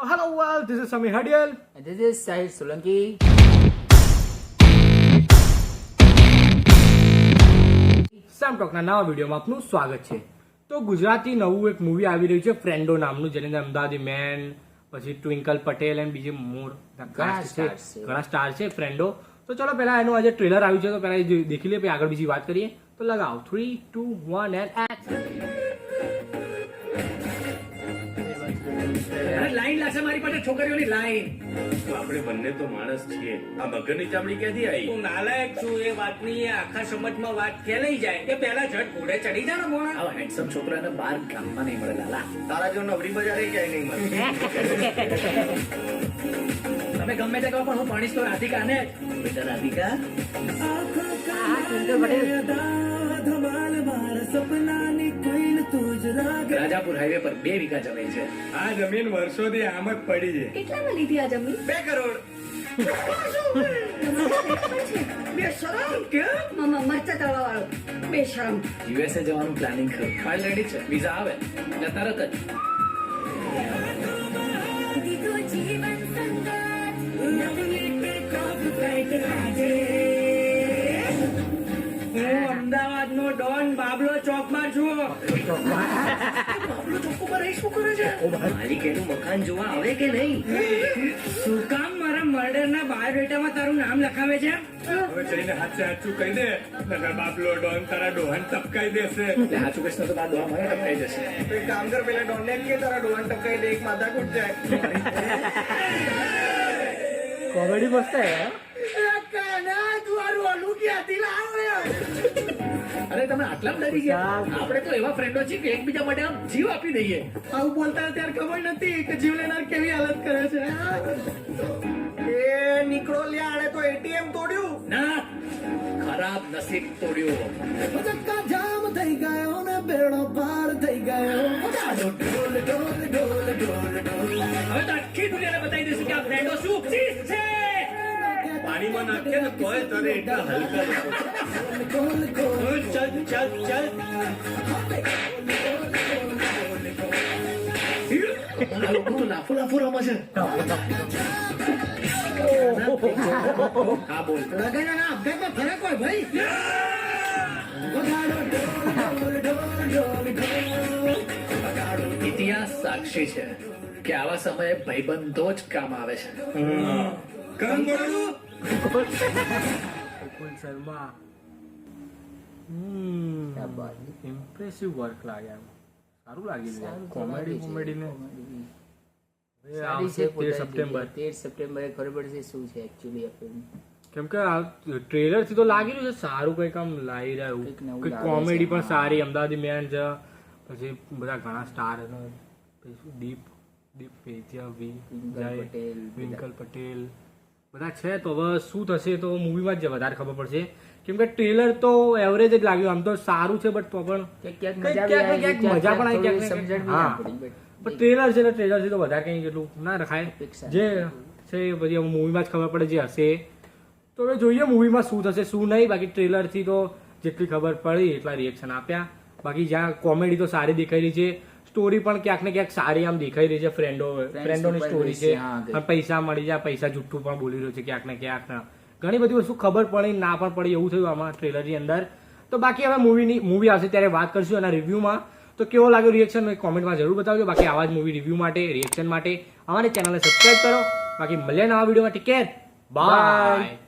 Hello world, this is Samir Hadial. And this is Sahil Solanki. સેમ ટોકના નવા વિડીયોમાં આપનું સ્વાગત છે. તો ગુજરાતી નવું એક મૂવી આવી રહ્યું છે ફ્રેન્ડો નામનું, જેની અંદર અમદાવાદી મેન, પછી ટ્વિંકલ પટેલ અને બીજી મોર ઘણા સ્ટાર છે ફ્રેન્ડો. તો ચલો પહેલા એનું આજે ટ્રેલર આવ્યું છે તો પહેલા એ દેખી લઈએ, પછી આગળ બીજી વાત કરીએ. તો લગાવો 3, 2, 1 and action. લાઈન લાગશે મારી પાસે છોકરીઓની લાઈન. આપણે બંને તો માણસ છીએ. આ મગરની ચામડી ક્યાંથી આવી? હું નાલાયક છું એ વાતની એ આખા સમાજમાં વાત ફેલાઈ જાય એ પહેલા ઝટ ઘોડે ચડી જાય ને મોણા. આવા હેન્ડસમ છોકરાને બહાર ગામમાં નહીં મળે લાલા. તારા જો નવરી બજારે ક્યાંય નહીં મળે. તમે ગમે તે કહો પણ હું ભણીશ તો રાધિકાને જ. બેટા રાધિકા, રાજાપુર હાઈવે પર 2 વીઘા જમીન છે. આ જમીન વર્ષોથી આમ જ પડી છે. કેટલામાં લીધી આ જમીન? 2 કરોડ. બેશરમ કેમ? મામા મરચા તળવા વાળો બેશરમ. યુએસએ જવાનું પ્લાનિંગ કરું. ફાઇલ રેડી છે, વિઝા આવે એટલે તરત જ. હું અમદાવાદ નો ડોન બાબલો ચોક માં છું. બાબલો ચોખ્ખું પર શું કરે છે? માલિક એનું મકાન જોવા આવે કે નહીં? શું કામ મારા મર્ડર ના બાયોડેટામાં તારું નામ લખાવે છે? હવે જઈને હાથે હાચું કહી દે, નકર બાબલો ડોન તારા ડોહન ટપકાઈ દેશે. એટલે હાચું કહીશ ને તો બાર ડોહા મને ટપકાઈ જશે. તો એક કામ કર, પેલા ડોન ને કે તારા ડોહન ટપકાઈ દે, એક માથા કૂટ જાય. કોમેડી મસ્ત હે. અરે તમે આટલા ડરી ગયા? આપણે તો એવા ફ્રેન્ડો છીએ કે એકબીજા માટે આમ જીવ આપી દઈએ. આવું બોલતા ત્યારે ખબર નથી કે જીવ લેનાર કેવી હાલત કરે છે. એ નીકળો લ્યા, આણે તો એટીએમ તોડ્યું. ના, ખરાબ નસીબ તોડ્યું. જામ થઈ ગયો ને બેડો પાર થઈ ગયો. હવે તો આખી દુનિયાને બતાવી દઈશું કે આ ફ્રેન્ડો શું ચીજ છે. પાણીમાં નાખીએ ને તોય તને એટલા હલકા ચાલ ચાલ ચાલ. આ લોકો તો લાફો લાફો રમે છે. હા બોલ. લગાડ્યાના અપઘાતમાં ફરક હોય ભાઈ. ઇતિહાસ સાક્ષી છે કે આવા સમયે ભાઈબંધો જ કામ આવે છે. કામ કરું. કુલ શર્મા ઇમ્પ્રેસિવ વર્ક લાગે, એમ સારું લાગી રહ્યું. કોમેડી ને 13 સપ્ટેમ્બર 13 સપ્ટેમ્બરે ખબર પડશે શું છે એકચ્યુઅલી આ ફિલ્મ. કેમ કે આ ટ્રેલર થી તો લાગી રહ્યું છે સારું કંઈક આમ લાવી રહ્યું. કંઈક નવું કંઈક લાગે કોમેડી છે. પણ સારી, અમદાવાદી મેન છે, પછી બધા ઘણા સ્ટાર દીપ પેથિયા, પટેલ, વિંકલ પટેલ બધા છે. તો હવે શું થશે તો મૂવીમાં જ વધારે ખબર પડશે. કેમ કે ટ્રેલર તો એવરેજ જ લાગ્યું, આમ તો સારું છે બટ તો પણ ક્યાંક ક્યાંક મજા પણ આવી, ક્યાંક સમજણ બી હા. ના પડી, but પણ ટ્રેલર છે ને ટ્રેલર થી તો વધારે કંઈ એટલું ના રખાય. અપેક્ષા જે છે એ પછી મૂવીમાં જ ખબર પડે જે હશે. તો હવે જોઈએ મૂવીમાં શું થશે શું નહીં. બાકી ટ્રેલરથી તો જેટલી ખબર પડી એટલા રિએક્શન આપ્યા. બાકી જ્યાં કોમેડી તો સારી દેખાઈ રહી છે, સ્ટોરી પણ ક્યાંક ને ક્યાંક સારી આમ દેખાઈ રહી છે. ફ્રેન્ડોની ઉપર સ્ટોરી બેસી, છે, હા, અને પૈસા મળી જાય, પૈસા જુઠ્ઠું પણ બોલી રહ્યું છે ક્યાંક ને ક્યાંક. ઘણી બધી વસ્તુ ખબર પડી ના પણ પડી એવું થયું આમાં ટ્રેલરની અંદર. તો બાકી હવે મૂવી આવશે ત્યારે વાત કરશું એના રિવ્યુમાં. તો કેવો લાગ્યો રિએક્શન કોમેન્ટમાં જરૂર બતાવજો. બાકી આવા જ મૂવી રિવ્યુ માટે, રિએક્શન માટે અમારી ચેનલને સબસ્ક્રાઇબ કરો. બાકી મળીએ નવા વિડીયોમાં. Take care, by.